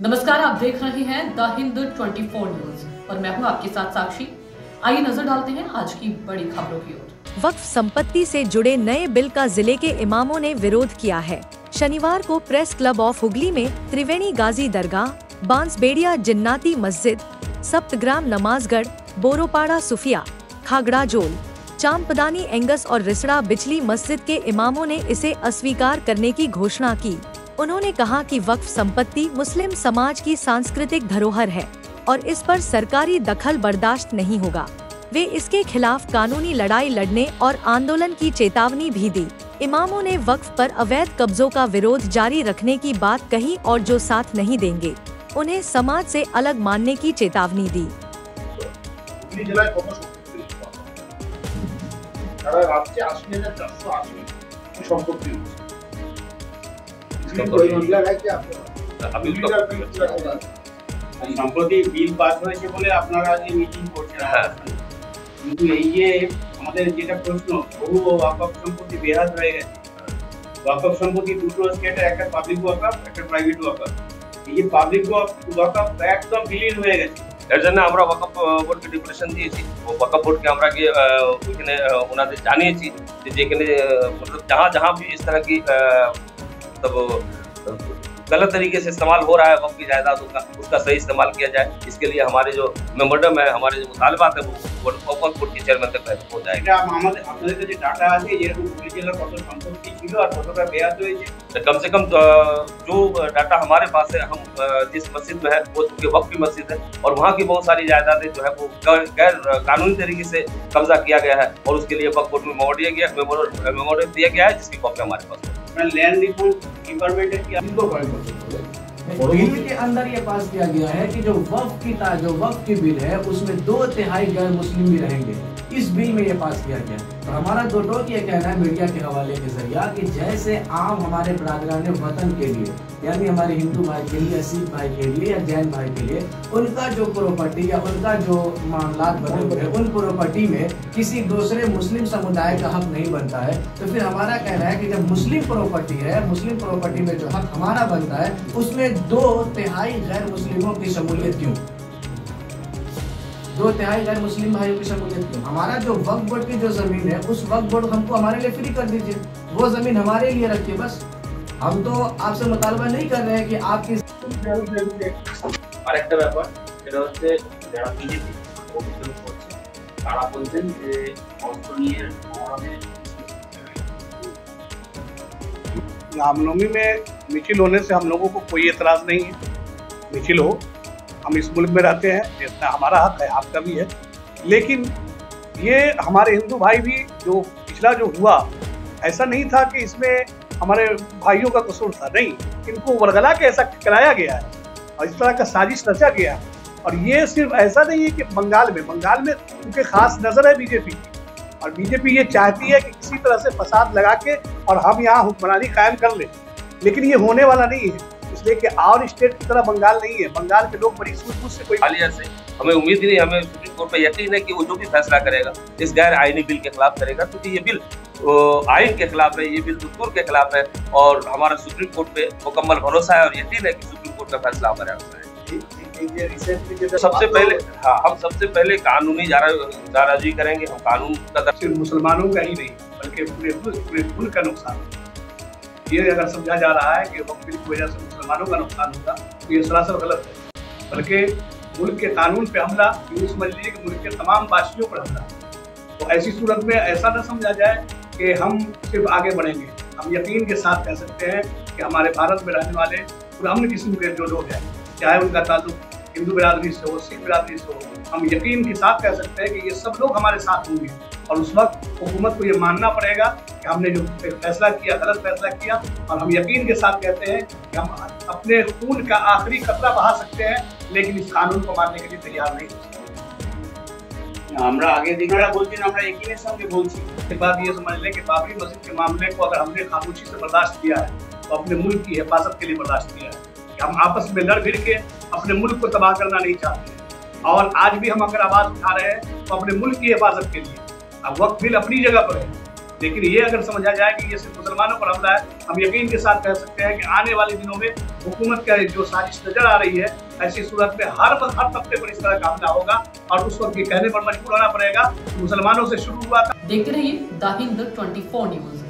नमस्कार, आप देख रहे हैं द हिंद 24 न्यूज और मैं हूं आपके साथ साक्षी। आइए नजर डालते हैं आज की बड़ी खबरों की ओर। वक्फ संपत्ति से जुड़े नए बिल का जिले के इमामों ने विरोध किया है। शनिवार को प्रेस क्लब ऑफ हुगली में त्रिवेणी गाजी दरगाह, बांसबेड़िया जिन्नाती मस्जिद, सप्तग्राम नमाजगढ़, बोरोपाड़ा सुफिया, खागड़ा जोल, चांपदानी एंगस और रिसड़ा बिचली मस्जिद के इमामों ने इसे अस्वीकार करने की घोषणा की। उन्होंने कहा कि वक्फ संपत्ति मुस्लिम समाज की सांस्कृतिक धरोहर है और इस पर सरकारी दखल बर्दाश्त नहीं होगा। वे इसके खिलाफ कानूनी लड़ाई लड़ने और आंदोलन की चेतावनी भी दी। इमामों ने वक्फ पर अवैध कब्जों का विरोध जारी रखने की बात कही और जो साथ नहीं देंगे उन्हें समाज से अलग मानने की चेतावनी दी। সম্প্রতি বিল পাস হয়েছে বলে আপনারা যে মিটিং করছেন, কিন্তু এই যে আমাদের যেটা প্রশ্ন, বহু ওয়াকফ সম্পত্তি বেহাত হয়ে গেছে। ওয়াকফ সম্পত্তি দুটো স্টেটের, একটা পাবলিক ওয়াকফ, একটা প্রাইভেট ওয়াকফ। এই যে পাবলিক ওয়াকফ একদম বিলীন হয়ে গেছে। এর জন্য আমরা ওয়াকফ বোর্ডকে ডিক্লারেশন দিয়েছি। ওয়াকফ बोर्ड के আমরা ওখানে ওনাদের জানিয়েছি যে যেখানে मतलब जहां भी इस तरह की तब गलत तरीके से इस्तेमाल हो रहा है वक्त की जायदादों का, उसका सही इस्तेमाल किया जाए। इसके लिए हमारे जो मेमोरेंडम है, हमारे जो मुतालबात है, वो वक्फ बोर्ड के चेयरमैन तक हो जाएगा। আপনাদের কাছে ডাটা আছে যেরকম হুগলি জেলার কত সম্পত্তি ছিল আর কতটা বেহাত হয়েছে? कम से कम जो डाटा हमारे पास है, हम जिस मस्जिद में है वो चूँकि वक्फ की मस्जिद है और वहाँ की बहुत सारी जायदादें जो है वो गैर कानूनी तरीके से कब्जा किया गया है और उसके लिए वक्फ बोर्ड में मेमोरेंडम दिया गया है, जिसकी कॉपी हमारे पास है। लैंड रिफॉर्म डिपार्टमेंट की बिल के अंदर ये पास किया गया है कि जो वक्फ की बिल है उसमें 2/3 गैर मुस्लिम भी रहेंगे। इस बिल में ये पास किया गया। तो हमारा दो टोक ये कहना है मीडिया के हवाले के जरिया कि जैसे आम हमारे बरादरान वतन के लिए, यानी हमारे हिंदू भाई के लिए, सिख भाई के लिए या जैन भाई के लिए, उनका जो प्रॉपर्टी या उनका जो मामलात बने हुए हैं उन प्रॉपर्टी में किसी दूसरे मुस्लिम समुदाय का हक नहीं बनता है। तो फिर हमारा कहना है कि जब मुस्लिम प्रॉपर्टी है, मुस्लिम प्रॉपर्टी में जो हक हमारा बनता है उसमें 2/3 गैर मुस्लिमों की शमूलियत क्यों? 2/3 गैर मुस्लिम भाइयों की शमूलियत क्यों? हमारा जो वक्फ बोर्ड की जो जमीन है उस वक्फ बोर्ड हमको हमारे लिए फ्री कर दीजिए, वो जमीन हमारे लिए रखिए बस। हम तो आपसे मुतालबा नहीं कर रहे हैं कि आपकी আরেকটা ব্যাপার, সেটা হচ্ছে যারা বিজেপি অভিযোগ করছে তারা বলছেন যে অস্ত্র নিয়ে रामनवमी में मिचिल होने से हम लोगों को कोई एतराज़ नहीं है। मिचिल हो, हम इस मुल्क में रहते हैं, इतना हमारा हक है, आपका भी है। लेकिन ये हमारे हिंदू भाई भी जो पिछला जो हुआ, ऐसा नहीं था कि इसमें हमारे भाइयों का कसूर था, नहीं, इनको वरगला के ऐसा कराया गया है और इस तरह का साजिश रचा गया है। और ये सिर्फ ऐसा नहीं है कि बंगाल में उनके खास नज़र है बीजेपी की, और बीजेपी ये चाहती है कि किसी तरह से फसाद लगा के और हम यहाँ हुक्मरानी कायम कर लें, लेकिन ये होने वाला नहीं है। इसलिए कि और स्टेट की तरह बंगाल नहीं है। बंगाल के लोग बड़ी सूझबूझ से कोई हालिया से हमें उम्मीद नहीं, हमें सुप्रीम कोर्ट पे यकीन है कि वो जो भी फैसला करेगा इस गैर आईनी बिल के खिलाफ करेगा, क्योंकि ये बिल आइन के खिलाफ है, ये बिल दस्तूर के खिलाफ है और हमारा सुप्रीम कोर्ट पे मुकम्मल भरोसा है और यकीन है कि सुप्रीम कोर्ट का फैसला हमारे हाथ में है। सबसे पहले कानूनी जाराजी करेंगे, हम कानून का सिर्फ मुसलमानों का ही नहीं बल्कि पूरे मुल्क का नुकसान। ये अगर समझा जा रहा है कि वक्फ बिल की वजह से मुसलमानों का नुकसान होगा तो ये सरासर गलत है। बल्कि मुल्क के कानून पे हमला, यूँ समझ लीजिए कि मुल्क के तमाम वासियों पर हमला। तो ऐसी सूरत में ऐसा न समझा जाए कि हम सिर्फ आगे बढ़ेंगे। हम यकीन के साथ कह सकते हैं कि हमारे भारत में रहने वाले पुराने किस्म के जो लोग हैं, चाहे उनका ताल्लुक हिंदू बिरादरी से हो, सिख बिरादरी से हो, हम यकीन के साथ कह सकते हैं कि ये सब लोग हमारे साथ होंगे। और उस वक्त हुकूमत को ये मानना पड़ेगा कि हमने जो फैसला किया गलत फैसला किया, और हम यकीन के साथ कहते हैं कि हम अपने खून का आखिरी कतरा बहा सकते हैं, लेकिन इस कानून को मानने के लिए तैयार नहीं हो सकते। আমরা আগে দিকরা বলছেন, আমরা একইনের সঙ্গে বলছি। एक बात ये समझ लें कि बाबरी मस्जिद के मामले को अगर हमने खामोशी से बर्दाश्त किया है तो अपने मुल्क की हिफाजत के लिए बर्दाश्त किया है। कि हम आपस में लड़ भिड़ के अपने मुल्क को तबाह करना नहीं चाहते, और आज भी हम अगर आवाज़ उठा रहे हैं तो अपने मुल्क की हिफाजत के लिए। अब वक्त बिल अपनी जगह पर है, लेकिन ये अगर समझा जाए कि ये सिर्फ मुसलमानों पर हमला है, हम यकीन के साथ कह सकते हैं कि आने वाले दिनों में हुकूमत का जो साजिश नजर आ रही है, ऐसी सूरत में हर तबके पर इस तरह का हमला होगा और उस वक्त ये कहने पर मजबूर होना पड़ेगा, मुसलमानों से शुरू हुआ था। देखते रहिए द हिंद 24 न्यूज।